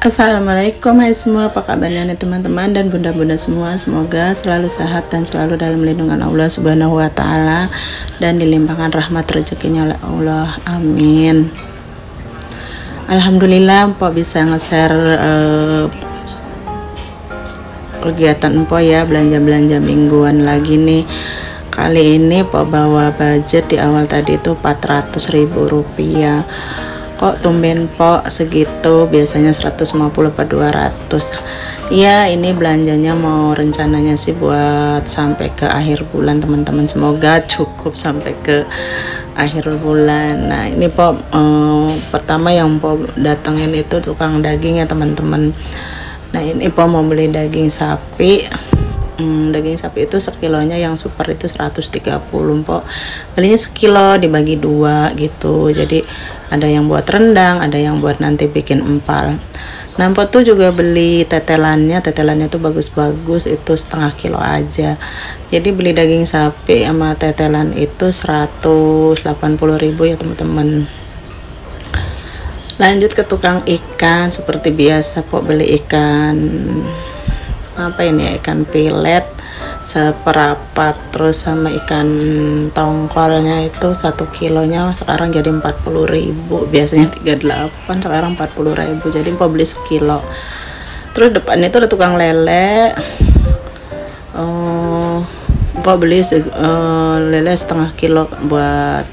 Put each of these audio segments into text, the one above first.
Assalamualaikum hai semua, apa kabarnya nih teman-teman dan bunda-bunda semua. Semoga selalu sehat dan selalu dalam lindungan Allah Subhanahu wa Ta'ala, dan dilimpahkan rahmat rezekinya oleh Allah, amin. Alhamdulillah Mpok bisa nge-share kegiatan Mpok ya, belanja-belanja mingguan lagi nih. Kali ini Mpok bawa budget di awal tadi itu Rp400.000. Kok tumben Pok segitu, biasanya 150 per 200. Ya ini belanjanya mau rencananya sih buat sampai ke akhir bulan teman-teman, semoga cukup sampai ke akhir bulan. Nah ini Pok pertama yang Pok datengin itu tukang daging ya teman-teman. Nah ini Pok mau beli daging sapi. Daging sapi itu sekilonya yang super itu 130 Pok. Belinya sekilo dibagi dua gitu, jadi ada yang buat rendang, ada yang buat nanti bikin empal. Nah Mpok tuh juga beli tetelannya tuh bagus-bagus, itu setengah kilo aja. Jadi beli daging sapi sama tetelan itu 180.000 ya teman-teman. Lanjut ke tukang ikan, seperti biasa Pok beli ikan apa ini ya, ikan pilet seperapat, terus sama ikan tongkolnya itu 1 kilonya sekarang jadi 40.000, biasanya 38, sekarang 40.000, jadi Mpok beli sekilo. Terus depannya itu ada tukang lele. Mpok beli lele setengah kilo buat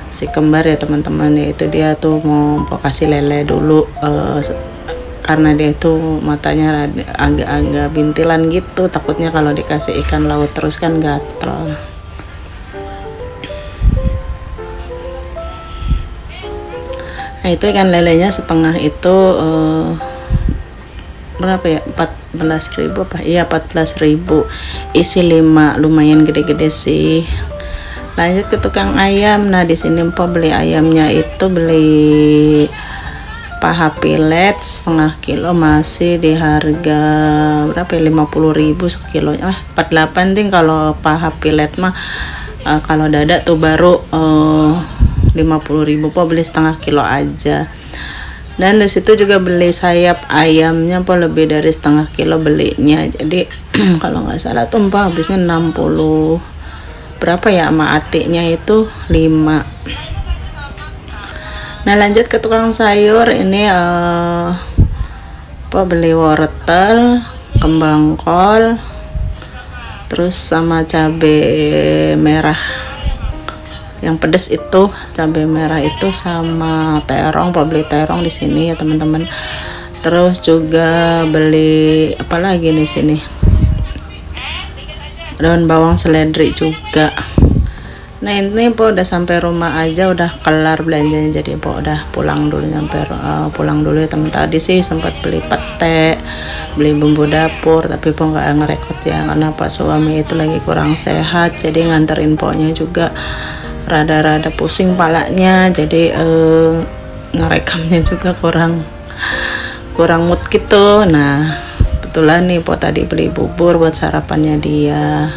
si kembar ya teman-teman, yaitu dia tuh mau Mpok kasih lele dulu karena dia itu matanya agak-agak bintilan gitu, takutnya kalau dikasih ikan laut terus kan gatel. Nah itu ikan lelenya setengah itu berapa ya, 14.000 apa? Iya 14.000, isi 5, lumayan gede-gede sih. Lanjut ke tukang ayam. Nah di sini Mpok beli ayamnya itu beli paha pilet setengah kilo masih di harga berapa ya, 50.000 sekilonya, 48 ting kalau paha pilet mah. Kalau dada tuh baru 50.000 Pok beli setengah kilo aja. Dan disitu juga beli sayap ayamnya Pok lebih dari setengah kilo belinya, jadi kalau nggak salah tuh Pok habisnya 60 berapa ya, sama atiknya itu 5. Nah lanjut ke tukang sayur. Ini Pok beli wortel, kembang kol, terus sama cabai merah yang pedas itu, cabai merah itu sama terong. Pok beli terong di sini ya teman-teman. Terus juga beli apa lagi nih sini, daun bawang seledri juga. Nah ini Pok udah sampai rumah aja, udah kelar belanjanya, jadi Pok udah pulang dulu, pulang dulu ya teman. Tadi sih sempat beli pete, beli bumbu dapur, tapi Pok nggak ngerekod ya karena Pak suami itu lagi kurang sehat, jadi nganterin Poknya juga rada-rada pusing palanya, jadi ngerekamnya juga kurang mood gitu. Nah kebetulan nih Pok tadi beli bubur buat sarapannya dia,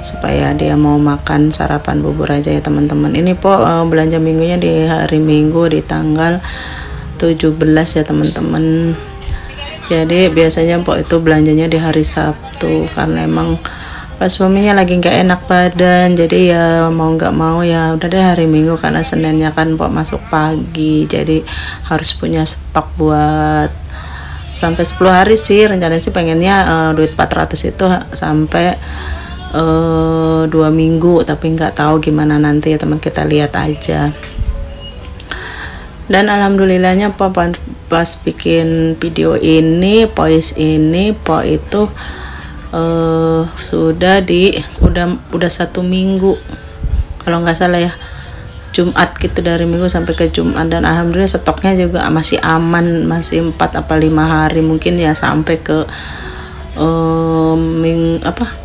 supaya dia mau makan sarapan bubur aja ya teman-teman. Ini Pok belanja minggunya di hari Minggu di tanggal 17 ya teman-teman. Jadi biasanya Pok itu belanjanya di hari Sabtu karena emang pas suaminya lagi nggak enak badan, jadi ya mau nggak mau ya udah deh hari Minggu, karena Seninnya kan Pok masuk pagi, jadi harus punya stok buat sampai 10 hari sih. Rencananya sih pengennya duit 400 itu sampai 2 minggu, tapi nggak tahu gimana nanti ya teman, kita lihat aja. Dan alhamdulillahnya Pok pas bikin video ini, voice ini, Pok itu udah 1 minggu kalau nggak salah ya, Jumat gitu, dari Minggu sampai ke Jumat. Dan alhamdulillah stoknya juga masih aman, masih 4 apa 5 hari mungkin ya, sampai ke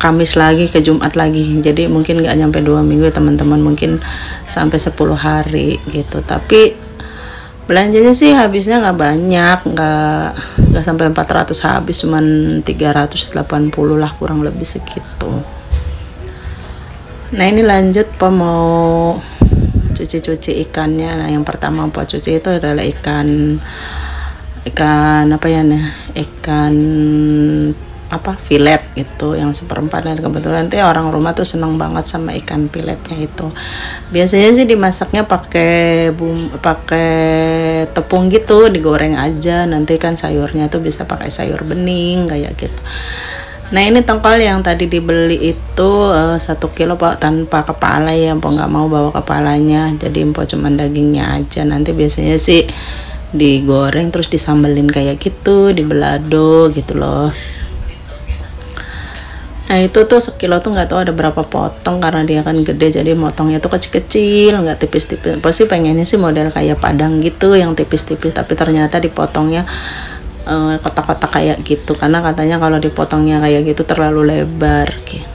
Kamis lagi ke Jumat lagi, jadi mungkin nggak nyampe 2 minggu ya teman-teman, mungkin sampai 10 hari gitu. Tapi belanjanya sih habisnya nggak banyak, nggak sampai 400 habis, cuman 380 lah kurang lebih segitu. Nah ini lanjut Pok mau cuci-cuci ikannya. Nah yang pertama Pok cuci itu adalah ikan ikan apa ya nih, ikan apa filet gitu yang seperempat. Dan kebetulan nanti orang rumah tuh seneng banget sama ikan filetnya itu. Biasanya sih dimasaknya pakai tepung gitu, digoreng aja. Nanti kan sayurnya tuh bisa pakai sayur bening kayak gitu. Nah ini tongkol yang tadi dibeli itu 1 kilo Pak, tanpa kepala ya, Mpok nggak mau bawa kepalanya, jadi Mpok cuman dagingnya aja. Nanti biasanya sih digoreng terus disambelin kayak gitu, di belado gitu loh. Nah itu tuh sekilo tuh nggak tahu ada berapa potong, karena dia kan gede jadi motongnya tuh kecil-kecil, nggak tipis-tipis. Pasti pengennya sih model kayak padang gitu yang tipis-tipis, tapi ternyata dipotongnya kotak-kotak kayak gitu, karena katanya kalau dipotongnya kayak gitu terlalu lebar gitu.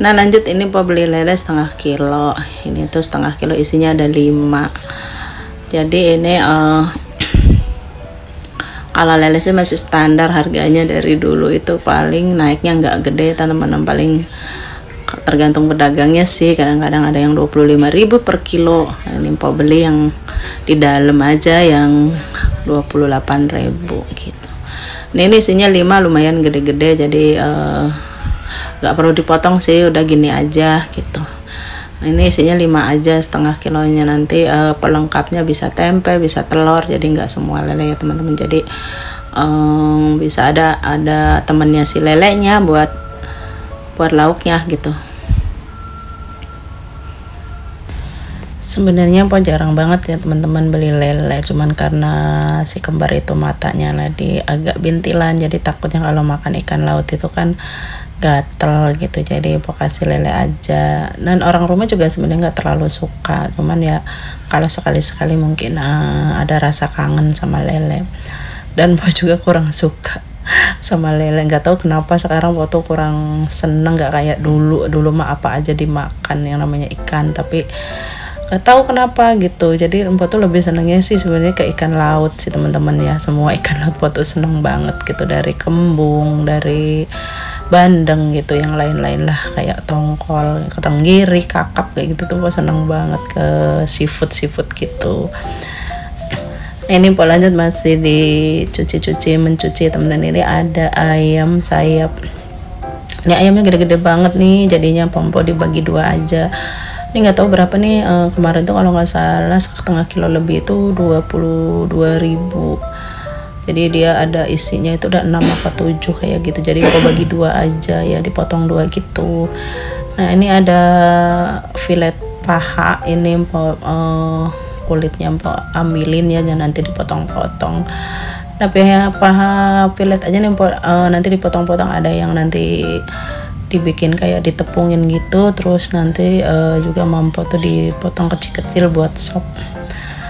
Nah lanjut, ini Mpok beli lele setengah kilo. Ini tuh setengah kilo isinya ada 5. Jadi ini kalau lele sih masih standar harganya dari dulu, itu paling naiknya nggak gede teman-teman, paling tergantung pedagangnya sih, kadang-kadang ada yang 25.000 per kilo. Ini Mpok beli yang di dalam aja yang 28.000 gitu. Ini isinya 5, lumayan gede-gede, jadi nggak perlu dipotong sih, udah gini aja gitu. Ini isinya 5 aja setengah kilonya. Nanti pelengkapnya bisa tempe, bisa telur, jadi nggak semua lele ya teman-teman. Jadi bisa ada temennya si lelenya buat lauknya gitu. Sebenarnya Mpok jarang banget ya teman-teman beli lele, cuman karena si kembar itu matanya lagi agak bintilan, jadi takutnya kalau makan ikan laut itu kan gatel gitu, jadi Mpok kasih lele aja. Dan orang rumah juga sebenarnya nggak terlalu suka, cuman ya kalau sekali-sekali mungkin ada rasa kangen sama lele. Dan Mpok juga kurang suka sama lele, nggak tahu kenapa sekarang Mpok tuh kurang seneng, nggak kayak dulu mah apa aja dimakan yang namanya ikan, tapi nggak tahu kenapa gitu. Jadi Mpok tuh lebih senengnya sih sebenarnya ke ikan laut sih teman-teman ya. Semua ikan laut Mpok tuh seneng banget gitu, dari kembung, dari bandeng gitu, yang lain-lain lah kayak tongkol, tenggiri, kakap kayak gitu tuh Mpok seneng banget ke seafood gitu. Ini Mpok lanjut, masih mencuci teman-teman. Ini ada ayam sayap. Ini ayamnya gede-gede banget nih, jadinya Mpok dibagi 2 aja. Ini nggak tahu berapa nih, kemarin tuh kalau nggak salah setengah kilo lebih itu 22.000. Jadi dia ada isinya itu udah 6 apa 7 kayak gitu, jadi Mpok bagi 2 aja ya, dipotong 2 gitu. Nah ini ada filet paha, ini Mpok kulitnya Mpok ambilin ya, jangan nanti dipotong-potong. Tapi ya paha filet aja nih Mpok nanti dipotong-potong, ada yang nanti dibikin kayak ditepungin gitu, terus nanti juga Mpok tuh dipotong kecil-kecil buat sop.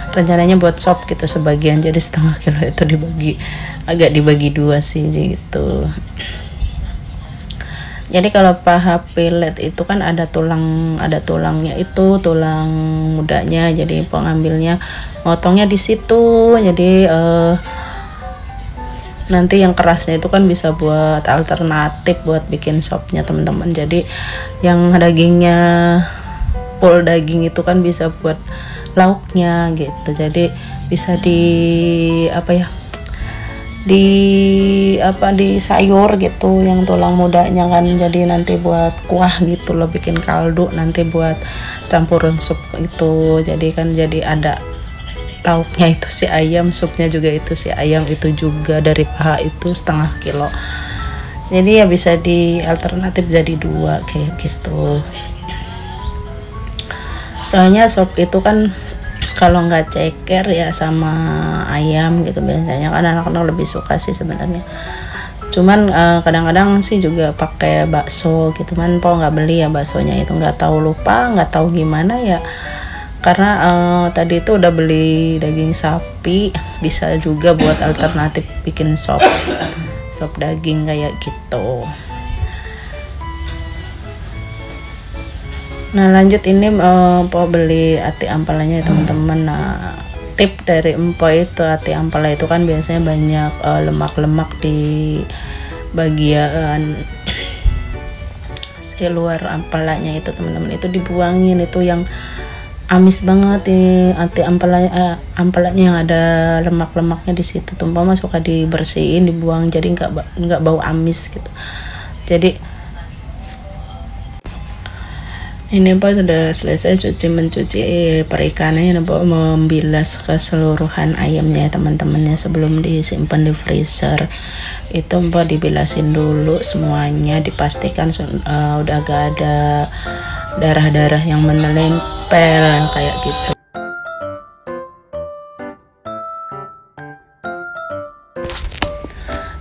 Rencananya buat sop gitu sebagian, jadi setengah kilo itu dibagi 2 sih gitu. Jadi kalau paha pilet itu kan ada tulangnya itu, tulang mudanya, jadi Mpok ngambilnya motongnya di situ. Jadi nanti yang kerasnya itu kan bisa buat alternatif buat bikin sopnya teman-teman. Jadi yang dagingnya full daging itu kan bisa buat lauknya gitu, jadi bisa di sayur gitu, yang tulang mudanya kan, jadi nanti buat kuah gitu loh, bikin kaldu nanti buat campuran sup itu. Jadi kan jadi ada lauknya itu si ayam, supnya juga itu si ayam itu juga dari paha itu setengah kilo. Jadi ya bisa di alternatif jadi 2 kayak gitu. Soalnya sop itu kan kalau nggak ceker ya sama ayam gitu, biasanya kan anak-anak lebih suka sih sebenarnya. Cuman kadang-kadang sih juga pakai bakso gitu, man Mpok nggak beli ya baksonya itu, nggak tahu, lupa, nggak tahu gimana ya. Karena tadi itu udah beli daging sapi, bisa juga buat alternatif bikin sop daging kayak gitu. Nah lanjut, ini Mpok beli ati ampalanya ya teman-teman. Nah tip dari Mpok itu, ati ampala itu kan biasanya banyak lemak-lemak di bagian si luar ampalanya itu teman-teman, itu dibuangin, itu yang amis banget anti ampelanya yang ada lemak-lemaknya di situ tuh suka dibersihin, dibuang, jadi nggak bau amis gitu. Jadi ini sudah selesai mencuci perikanannya, membilas keseluruhan ayamnya teman-temannya sebelum disimpan di freezer. Itu dibilasin dulu semuanya, dipastikan udah gak ada darah-darah yang menempel kayak gitu.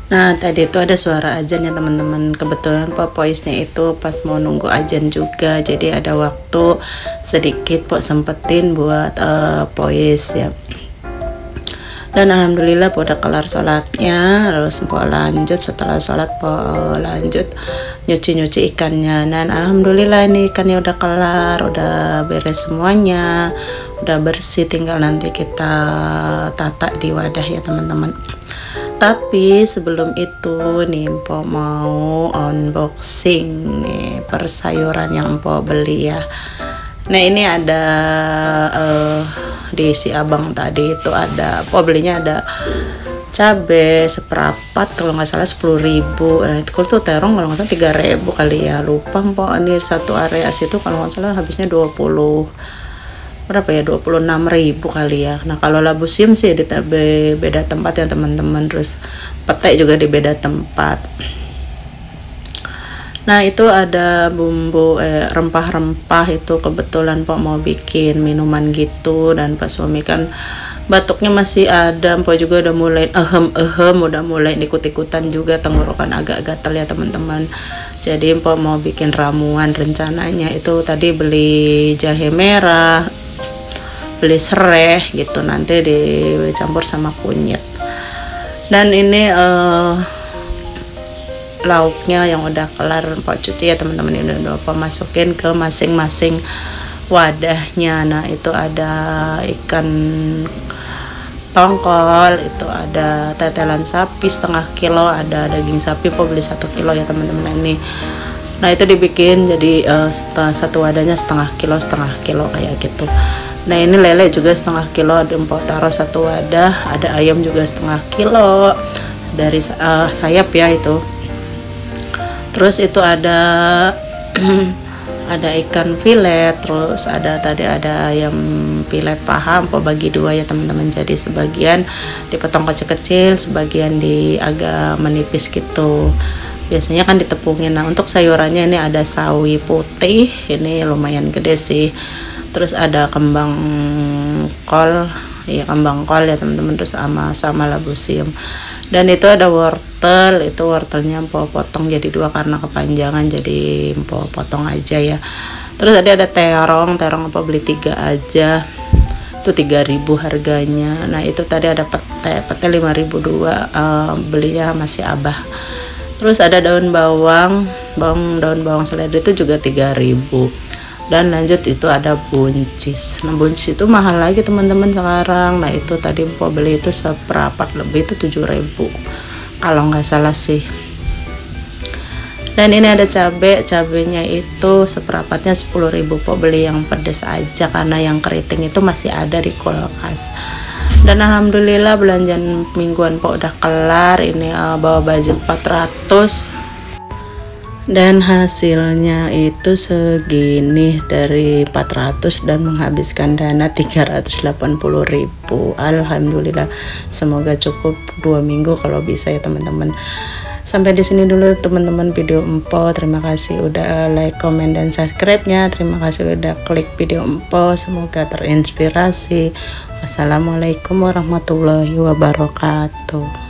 Nah tadi itu ada suara azan ya teman-teman, kebetulan voice-nya itu pas mau nunggu azan juga, jadi ada waktu sedikit sempetin buat voice ya. Dan alhamdulillah udah kelar sholatnya, terus lanjut setelah sholat lanjut nyuci ikannya, dan alhamdulillah ini ikannya udah kelar, udah beres semuanya, udah bersih, tinggal nanti kita tata di wadah ya teman-teman. Tapi sebelum itu nih Mpo mau unboxing nih persayuran yang Mpo beli ya. Nah ini ada di si abang tadi itu ada Mpo belinya ada cabe seperapat kalau nggak salah 10.000. Nah itu tuh terong kalau nggak salah 3.000 kali ya, lupa Mpo. Ini satu area situ kalau nggak salah habisnya 26.000 kali ya. Nah kalau labu siam sih di beda tempat ya teman-teman, terus petai juga di beda tempat. Nah itu ada bumbu rempah-rempah itu, kebetulan Pak mau bikin minuman gitu, dan Pak suami kan batuknya masih ada, Pak juga udah mulai udah mulai ikut-ikutan juga, tenggorokan agak gatal ya teman-teman. Jadi Pak mau bikin ramuan, rencananya itu tadi beli jahe merah, beli serai gitu, nanti dicampur sama kunyit. Dan ini lauknya yang udah kelar Pak cuci ya teman-teman, ini udah Pak masukin ke masing-masing wadahnya. Nah itu ada ikan tongkol, itu ada tetelan sapi setengah kilo, ada daging sapi Pak beli 1 kilo ya teman-teman ini. Nah itu dibikin jadi satu wadahnya setengah kilo kayak gitu. Nah ini lele juga setengah kilo, ada Mpo taruh satu wadah, ada ayam juga setengah kilo dari sayap ya itu. Terus itu ada ada ikan filet, terus tadi ada ayam filet paha, Mpo bagi 2 ya teman-teman, jadi sebagian dipotong kecil-kecil, sebagian agak menipis gitu, biasanya kan ditepungin. Nah untuk sayurannya ini ada sawi putih, ini lumayan gede sih, terus ada kembang kol ya teman-teman, terus sama labu siam. Dan itu ada wortel, itu wortelnya Mpo potong jadi 2 karena kepanjangan, jadi Mpo potong aja ya. Terus tadi ada terong Mpo beli 3 aja, itu 3.000 harganya. Nah itu tadi ada pete 5.002, belinya masih abah. Terus ada daun bawang seledri itu juga 3.000. Dan lanjut itu ada buncis. Nah buncis itu mahal lagi teman-teman sekarang. Nah itu tadi Mpo beli itu seperapat lebih, itu 7.000 kalau nggak salah sih. Dan ini ada cabenya itu seperapatnya 10.000, Mpo beli yang pedas aja karena yang keriting itu masih ada di kulkas. Dan alhamdulillah belanjaan mingguan Mpo udah kelar. Ini bawa budget 400, dan hasilnya itu segini dari 400 dan menghabiskan dana 380.000. Alhamdulillah, semoga cukup 2 minggu kalau bisa ya teman-teman. Sampai di sini dulu teman-teman video Mpo. Terima kasih udah like, comment, dan subscribe-nya. Terima kasih udah klik video Mpo. Semoga terinspirasi. Wassalamualaikum warahmatullahi wabarakatuh.